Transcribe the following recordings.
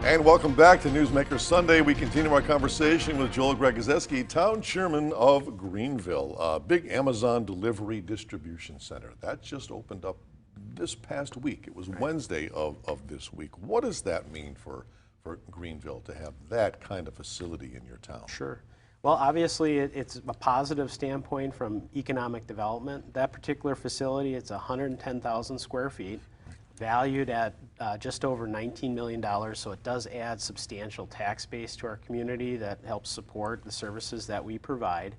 And welcome back to Newsmaker Sunday. We continue our conversation with Joel Gregozeski, town chairman of Greenville, a big Amazon delivery distribution center. That just opened up this past week. It was Wednesday of this week. What does that mean for Greenville to have that kind of facility in your town? Sure. Well, obviously, it's a positive standpoint from economic development. That particular facility, it's 110,000 square feet, valued at just over $19 million, so it does add substantial tax base to our community that helps support the services that we provide.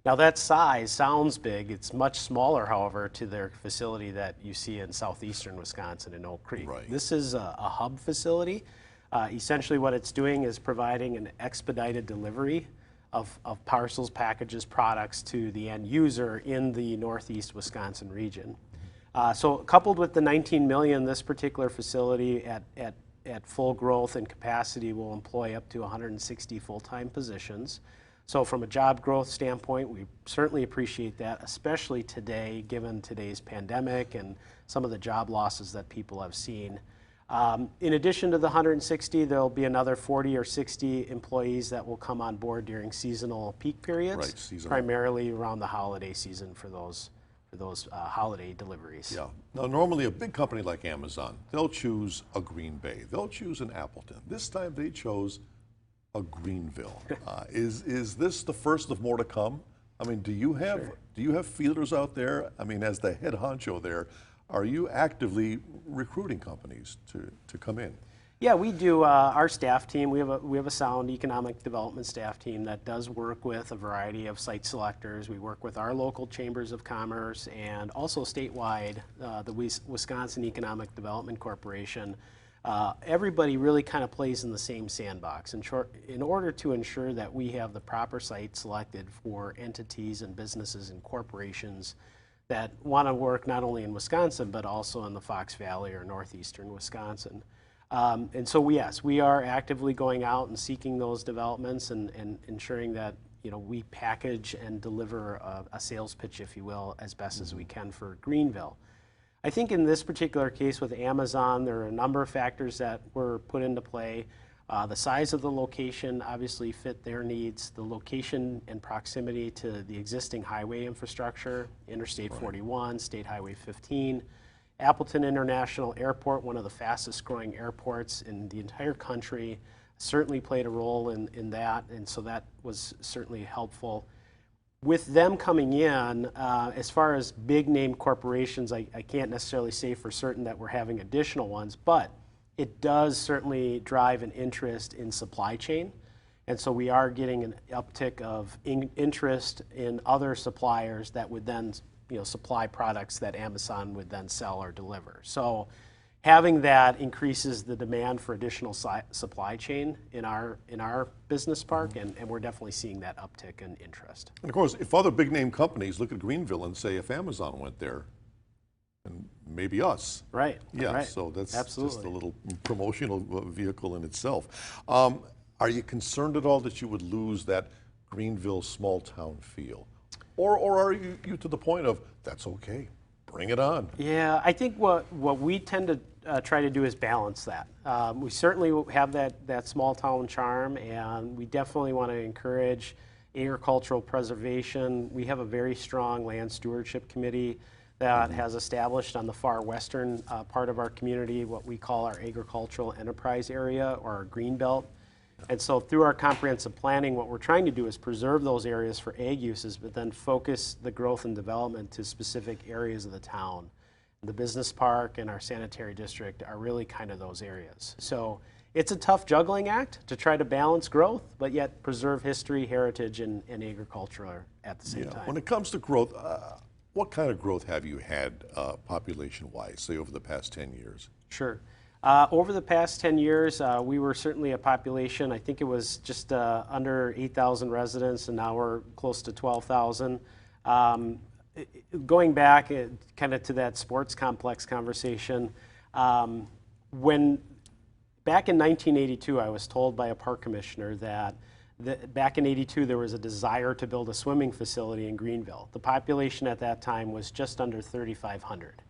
Now, that size sounds big. It's much smaller, however, to their facility that you see in southeastern Wisconsin in Oak Creek. Right. This is a hub facility. Essentially what it's doing is providing an expedited delivery of parcels, packages, products to the end user in the northeast Wisconsin region. So coupled with the 19 million, this particular facility at full growth and capacity will employ up to 160 full-time positions. So from a job growth standpoint, we certainly appreciate that, especially today, given today's pandemic and some of the job losses that people have seen. In addition to the 160, there'll be another 40 or 60 employees that will come on board during seasonal peak periods, Right, seasonal. primarily around the holiday season for those holiday deliveries. Yeah. Now, normally a big company like Amazon, they'll choose a Green Bay. They'll choose an Appleton. This time they chose a Greenville. Is this the first of more to come? I mean, do you have feelers out there? I mean, as the head honcho there, are you actively recruiting companies to come in? Yeah, we do. Our staff team, we have a sound economic development staff team that does work with a variety of site selectors. We work with our local chambers of commerce and also statewide, the Wisconsin Economic Development Corporation. Everybody really kind of plays in the same sandbox in order to ensure that we have the proper site selected for entities and businesses and corporations that want to work not only in Wisconsin but also in the Fox Valley or northeastern Wisconsin. And so yes, we are actively going out and seeking those developments and ensuring that we package and deliver a sales pitch, if you will, as best as we can for Greenville. I think in this particular case with Amazon, there are a number of factors that were put into play. The size of the location obviously fit their needs. The location and proximity to the existing highway infrastructure, Interstate 41, State Highway 15, Appleton International Airport, one of the fastest growing airports in the entire country, certainly played a role in that, and so that was certainly helpful. With them coming in, as far as big name corporations, I can't necessarily say for certain that we're having additional ones, but it does certainly drive an interest in supply chain. And so we are getting an uptick of interest in other suppliers that would then supply products that Amazon would then sell or deliver. So having that increases the demand for additional supply chain in our business park, and we're definitely seeing that uptick in interest. And of course, if other big name companies look at Greenville and say, if Amazon went there, and maybe us. Right. Yeah, right. so that's Absolutely. just a little promotional vehicle in itself. Are you concerned at all that you would lose that Greenville small town feel? Or are you to the point of, that's okay, bring it on? Yeah, I think what we tend to try to do is balance that. We certainly have that small town charm, and we definitely want to encourage agricultural preservation. We have a very strong land stewardship committee that has established on the far western part of our community what we call our agricultural enterprise area, or our green belt. And so through our comprehensive planning, what we're trying to do is preserve those areas for ag uses, but then focus the growth and development to specific areas of the town. The business park and our sanitary district are really kind of those areas. So it's a tough juggling act to try to balance growth, but yet preserve history, heritage, and agriculture at the same time. When it comes to growth, what kind of growth have you had population-wise, say over the past 10 years? Sure. Over the past 10 years, we were certainly a population, I think it was just under 8,000 residents, and now we're close to 12,000. Going back kind of to that sports complex conversation, when back in 1982, I was told by a park commissioner that back in '82 there was a desire to build a swimming facility in Greenville. The population at that time was just under 3,500.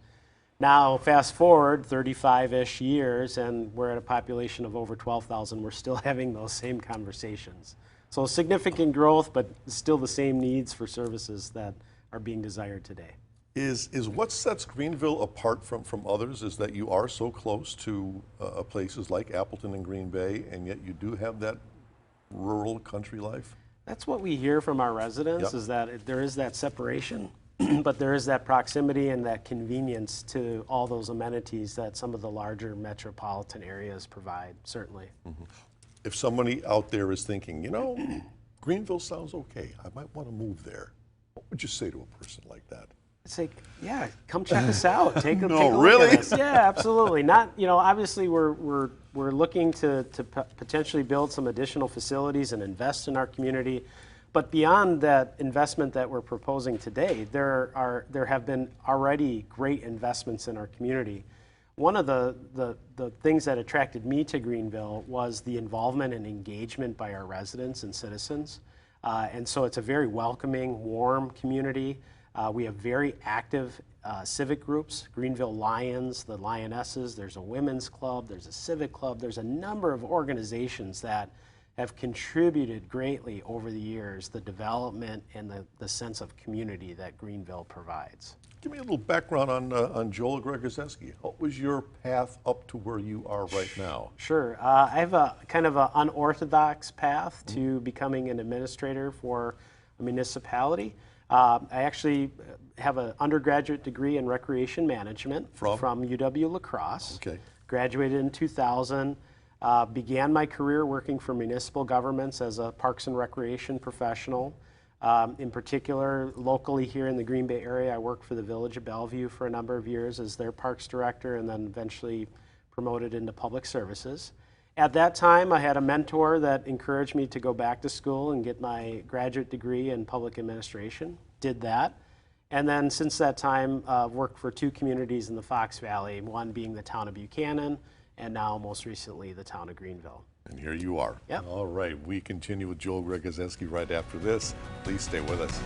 Now, fast forward 35-ish years, and we're at a population of over 12,000. We're still having those same conversations. So significant growth, but still the same needs for services that are being desired today. Is what sets Greenville apart from others is that you are so close to places like Appleton and Green Bay, and yet you do have that rural country life? That's what we hear from our residents, Yep. is that there is that separation, but there is that proximity and that convenience to all those amenities that some of the larger metropolitan areas provide, certainly. If somebody out there is thinking, you know, Greenville sounds okay, I might want to move there, what would you say to a person like that? It's like, yeah, come check us out. Take a No, take a look really? at us. Yeah, absolutely. Not, obviously we're looking to potentially build some additional facilities and invest in our community. But beyond that investment that we're proposing today, there have been already great investments in our community. One of the things that attracted me to Greenville was the involvement and engagement by our residents and citizens. And so it's a very welcoming, warm community. We have very active civic groups, Greenville Lions, the Lionesses, there's a women's club, there's a civic club, there's a number of organizations that have contributed greatly over the years, the development and the sense of community that Greenville provides. Give me a little background on Joel Gregozeski. What was your path up to where you are right now? Sure. I have a kind of an unorthodox path to becoming an administrator for a municipality. I actually have an undergraduate degree in recreation management from UW-La Crosse. Okay. Graduated in 2000. Began my career working for municipal governments as a parks and recreation professional. In particular, locally here in the Green Bay area, I worked for the Village of Bellevue for a number of years as their parks director, and then eventually promoted into public services. At that time, I had a mentor that encouraged me to go back to school and get my graduate degree in public administration. Did that. And then since that time, worked for two communities in the Fox Valley, one being the town of Buchanan, and now most recently the town of Greenville. And here you are. Yep. All right, we continue with Joel Gregozeski right after this. Please stay with us.